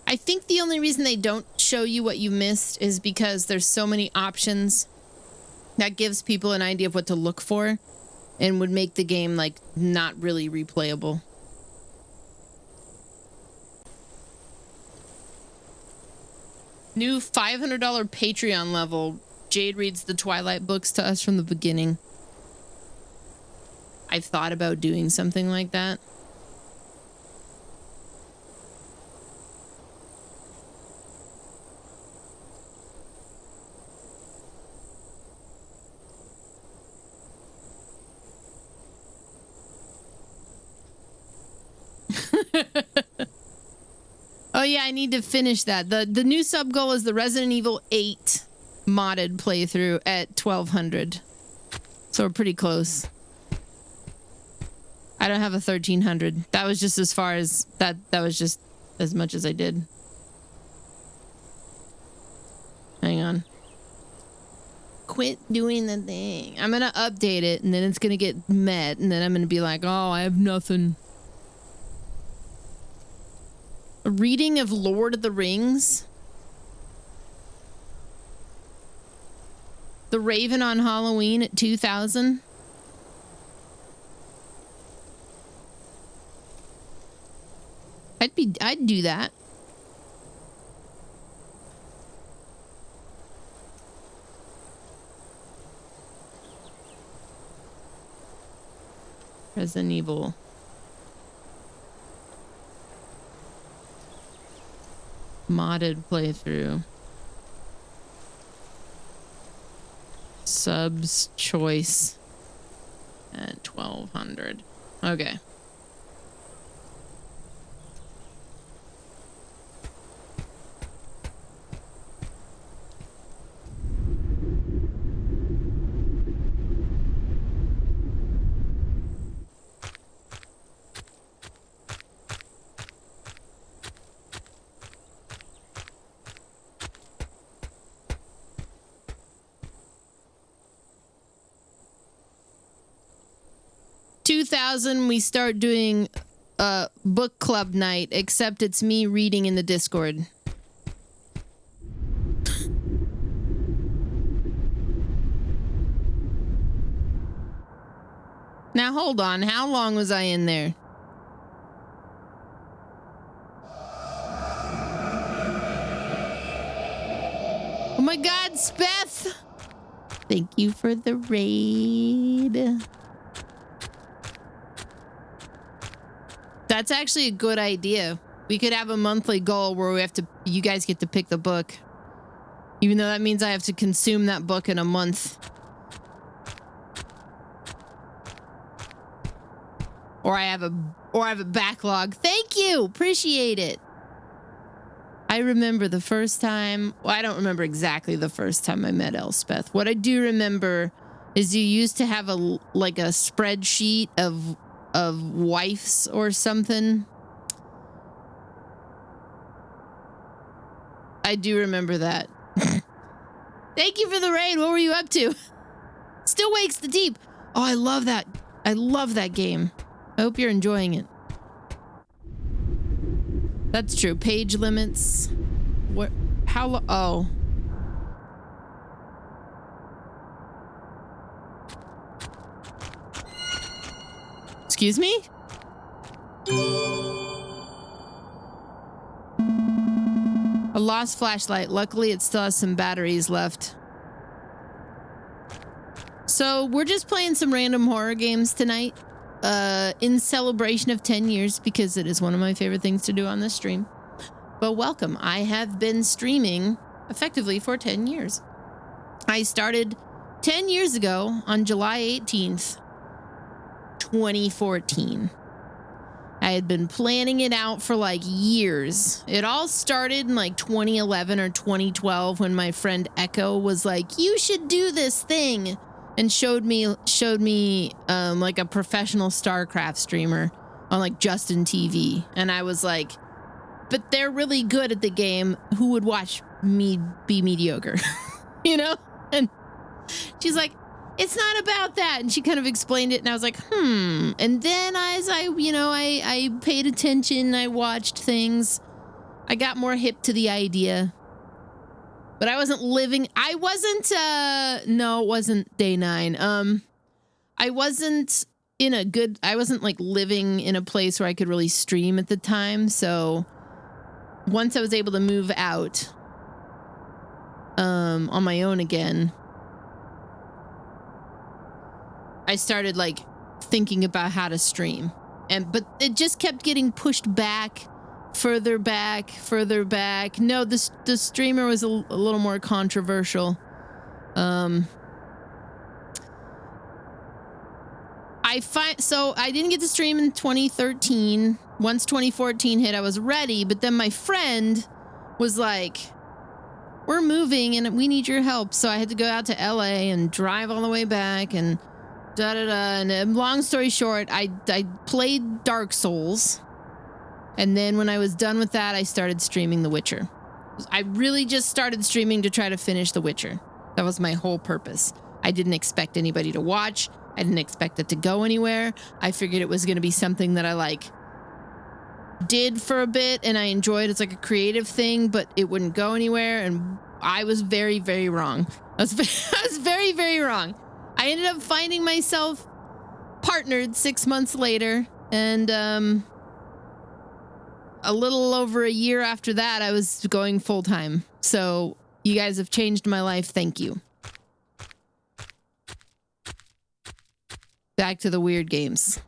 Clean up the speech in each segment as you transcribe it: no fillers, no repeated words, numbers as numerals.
I think the only reason they don't show you what you missed is because there's so many options that gives people an idea of what to look for and would make the game like not really replayable. New $500 Patreon level. Jade reads the Twilight books to us from the beginning. I've thought about doing something like that. Oh yeah, I need to finish that. The new sub goal is the Resident Evil 8 modded playthrough at 1200. So we're pretty close. I don't have a 1300. That was just as far as that was just as much as I did. Hang on. Quit doing the thing. I'm gonna update it and then it's gonna get met and then I'm gonna be like, oh, I have nothing. A reading of Lord of the Rings. The Raven on Halloween at 2000. I'd do that. Resident Evil. Modded playthrough. Subs choice at 1200. Okay. We start doing a book club night, except it's me reading in the Discord. Now hold on, how long was I in there? Oh my god, Speth! Thank you for the raid. That's actually a good idea. We could have a monthly goal where we have to, you guys get to pick the book. Even though that means I have to consume that book in a month. Or I have a backlog. Thank you. Appreciate it. I remember the first time, well, I don't remember exactly the first time I met Elspeth. What I do remember is you used to have a spreadsheet of wives or something. I do remember that. Thank you for the raid. What were you up to? Still Wakes the Deep. Oh, I love that. I love that game. I hope you're enjoying it. That's true. Page limits. What? How long? Oh. Excuse me? A lost flashlight. Luckily, it still has some batteries left. So we're just playing some random horror games tonight in celebration of 10 years because it is one of my favorite things to do on this stream. But welcome. I have been streaming effectively for 10 years. I started 10 years ago on July 18th. 2014. I had been planning it out for like years. It all started in like 2011 or 2012 when my friend Echo was like, you should do this thing, and showed me like a professional StarCraft streamer on like Justin TV. And I was like, but they're really good at the game. Who would watch me be mediocre? You know? And she's like, it's not about that. And she kind of explained it and I was like, And then as I paid attention, I watched things. I got more hip to the idea. But I wasn't living, no, it wasn't day 9. I wasn't like living in a place where I could really stream at the time. So once I was able to move out, on my own again, I started like thinking about how to stream. But it just kept getting pushed back, further back, further back. No, the streamer was a little more controversial. So I didn't get to stream in 2013. Once 2014 hit, I was ready, but then my friend was like, we're moving and we need your help. So I had to go out to LA and drive all the way back and and long story short, I played Dark Souls. And then when I was done with that, I started streaming The Witcher. I really just started streaming to try to finish The Witcher. That was my whole purpose. I didn't expect anybody to watch. I didn't expect it to go anywhere. I figured it was going to be something that I like did for a bit and I enjoyed. It's like a creative thing, but it wouldn't go anywhere. And I was very, very wrong. I was very, very wrong. I ended up finding myself partnered 6 months later, and a little over a year after that, I was going full time. So you guys have changed my life. Thank you. Back to the weird games.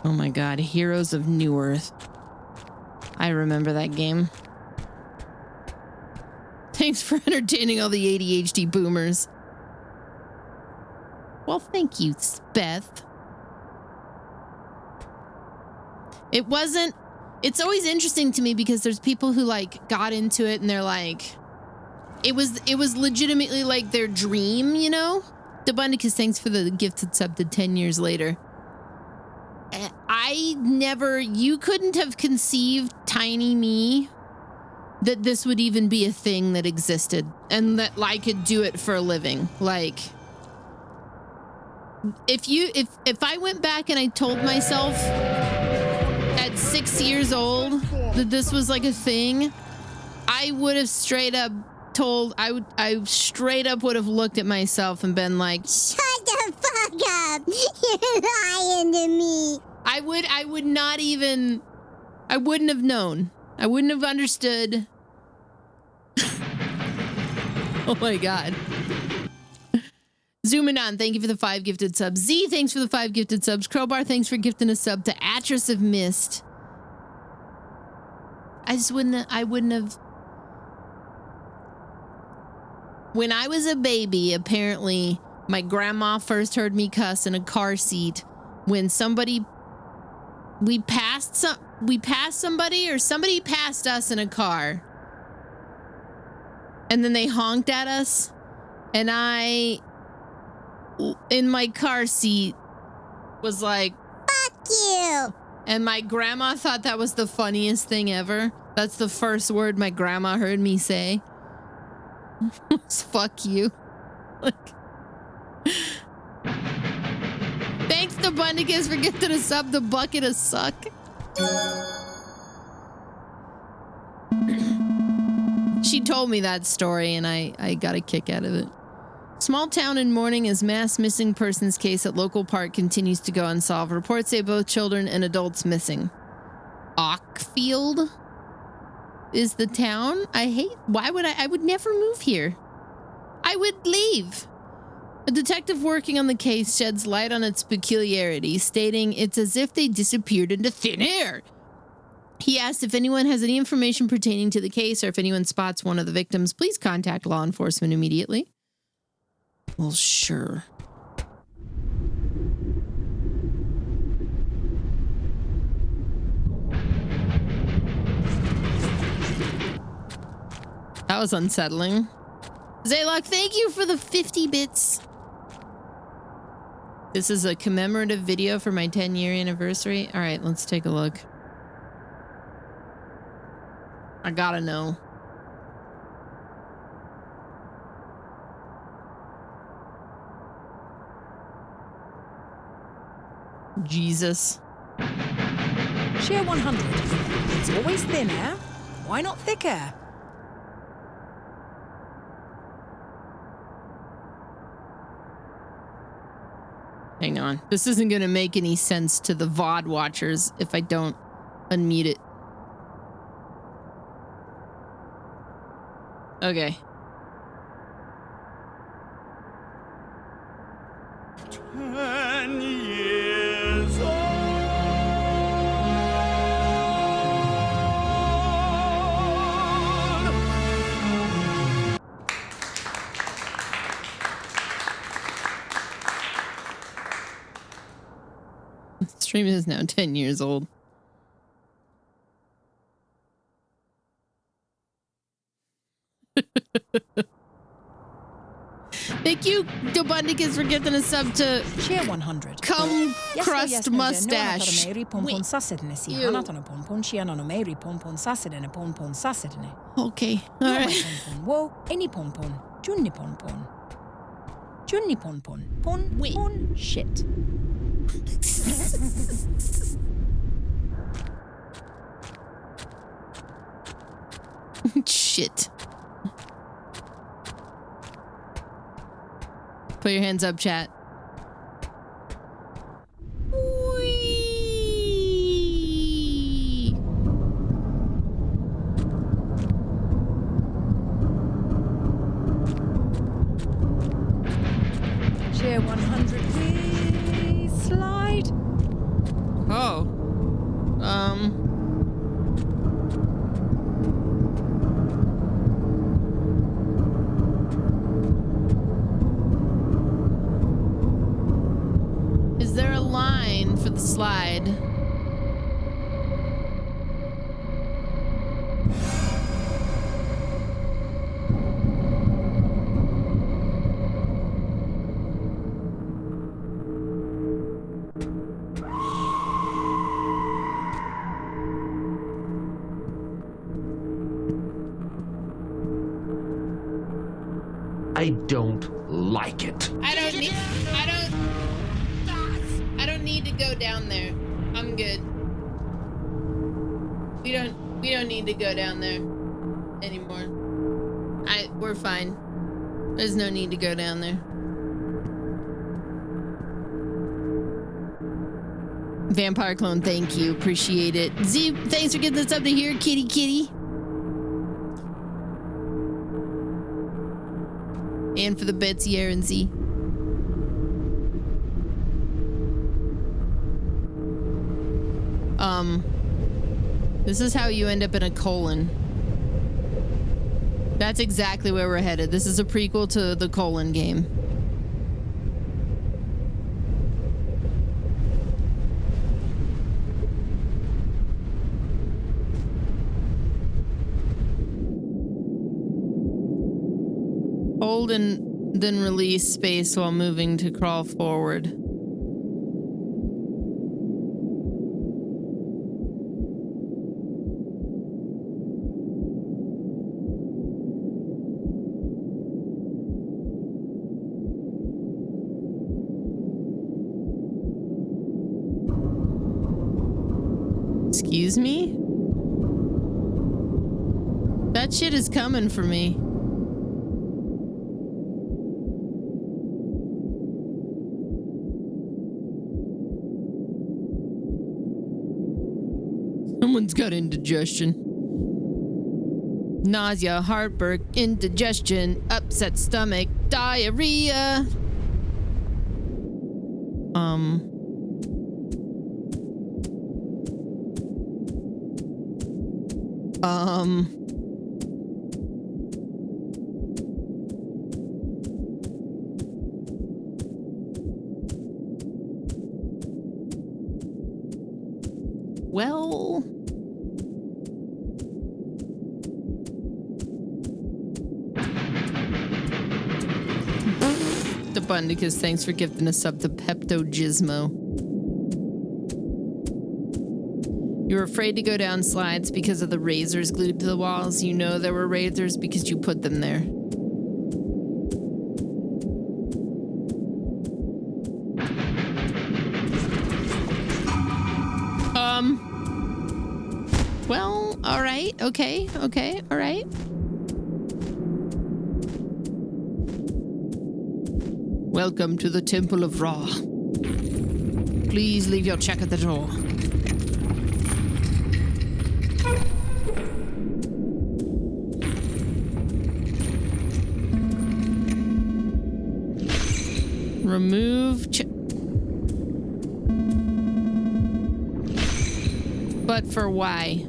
Oh my god, Heroes of Newerth. I remember that game. Thanks for entertaining all the ADHD boomers. Well, thank you, Beth. It's always interesting to me because there's people who like got into it and they're like, it was legitimately like their dream, you know? Debundicus, thanks for the gifted sub to 10 years later. You couldn't have conceived, tiny me, that this would even be a thing that existed and that I could do it for a living. Like, if I went back and I told myself at 6 years old that this was like a thing, I would have straight up I straight up would have looked at myself and been like, shut the fuck up, you're lying to me. I wouldn't have known. I wouldn't have understood. Oh my god. Zooming on, thank you for the 5 gifted subs. Z, thanks for the 5 gifted subs. Crowbar, thanks for gifting a sub to Atris of Mist. I wouldn't have. When I was a baby, apparently my grandma first heard me cuss in a car seat when we passed somebody or somebody passed us in a car. And then they honked at us, and I, in my car seat, was like, fuck you. And my grandma thought that was the funniest thing ever. That's the first word my grandma heard me say. Was fuck you. Thanks to Bundicus for gifting a sub the bucket of suck. She told me that story and I got a kick out of it. Small town in mourning as mass missing persons case at local park continues to go unsolved. Reports say both children and adults missing. Ockfield is the town. I would never move here. I would leave. A detective working on the case sheds light on its peculiarities, stating it's as if they disappeared into thin air. He asked if anyone has any information pertaining to the case or if anyone spots one of the victims, please contact law enforcement immediately. Well, sure. That was unsettling. Zaylock, thank you for the 50 bits. This is a commemorative video for my 10-year anniversary. All right, let's take a look. I gotta know. Jesus. Shear 100. It's always thin air. Why not thick air? Hang on. This isn't going to make any sense to the VOD watchers if I don't unmute it. Okay. 10 years old. Stream is now 10 years old. Thank you, Dobundicus, for gifting a sub to Shear 100. Cum Crust Mustache. Okay, alright. Whoa, any pompon. Junni pompon. Junni pompon. Pon, Wait. pon, shit. Shit. Put your hands up, chat. Whee! Shear 100. We slide. Oh. Is there a line for the slide? I don't like it. I don't need to go down there. I'm good. We don't need to go down there anymore. We're fine. There's no need to go down there. Vampire Clone, thank you. Appreciate it. Z, thanks for getting this up to here, kitty. And for the bits, Aaron Z. This is how you end up in a colon. That's exactly where we're headed. This is a prequel to the colon game. Hold and then release space while moving to crawl forward. Excuse me? That shit is coming for me. Someone's got indigestion. Nausea, heartburn, indigestion, upset stomach, diarrhea. Well, Abundicus, thanks for gifting us up to Pepto Gizmo. You're afraid to go down slides because of the razors glued to the walls. You know there were razors because you put them there. All right. Okay. Okay. All right. Welcome to the Temple of Ra. Please leave your check at the door. Remove check. But for why?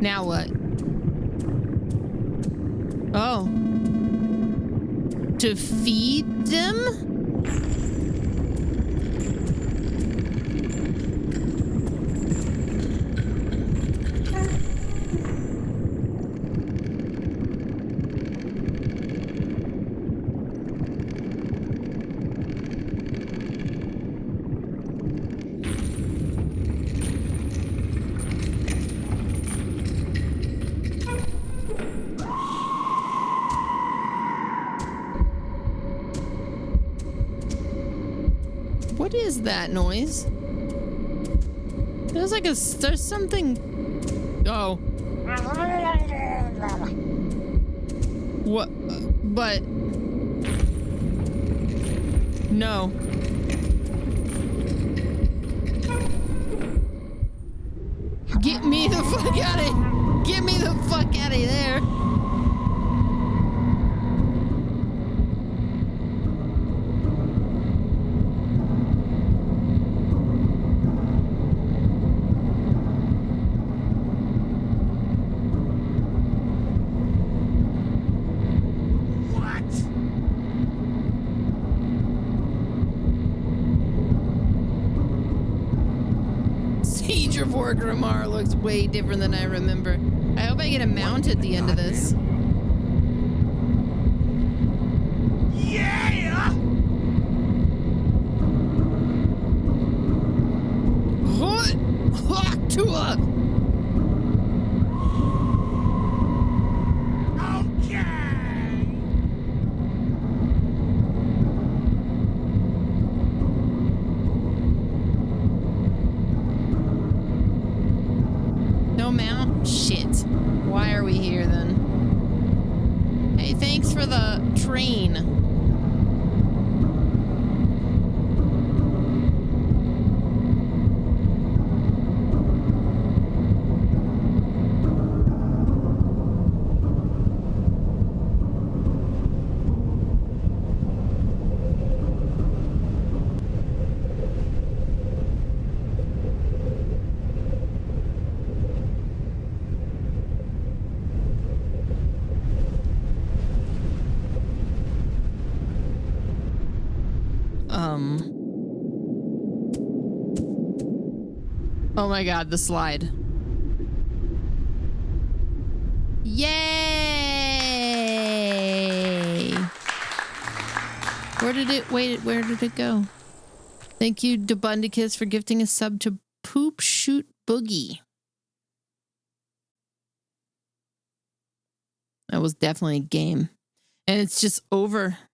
Now what? Oh. To feed them? What is that noise? There's like there's something. Oh. What? But. No. Get me the fuck out of. Get me the fuck out of there. Siege of Orgrimmar looks way different than I remember. I hope I get a mount at the end of this. Yeah! What? Tua! Okay! No mount? Shit. Why are we here then? Hey, thanks for the train. Oh my god, the slide. Yay! Where did it go? Thank you, Debundicus, for gifting a sub to Poop Shoot Boogie. That was definitely a game. And it's just over.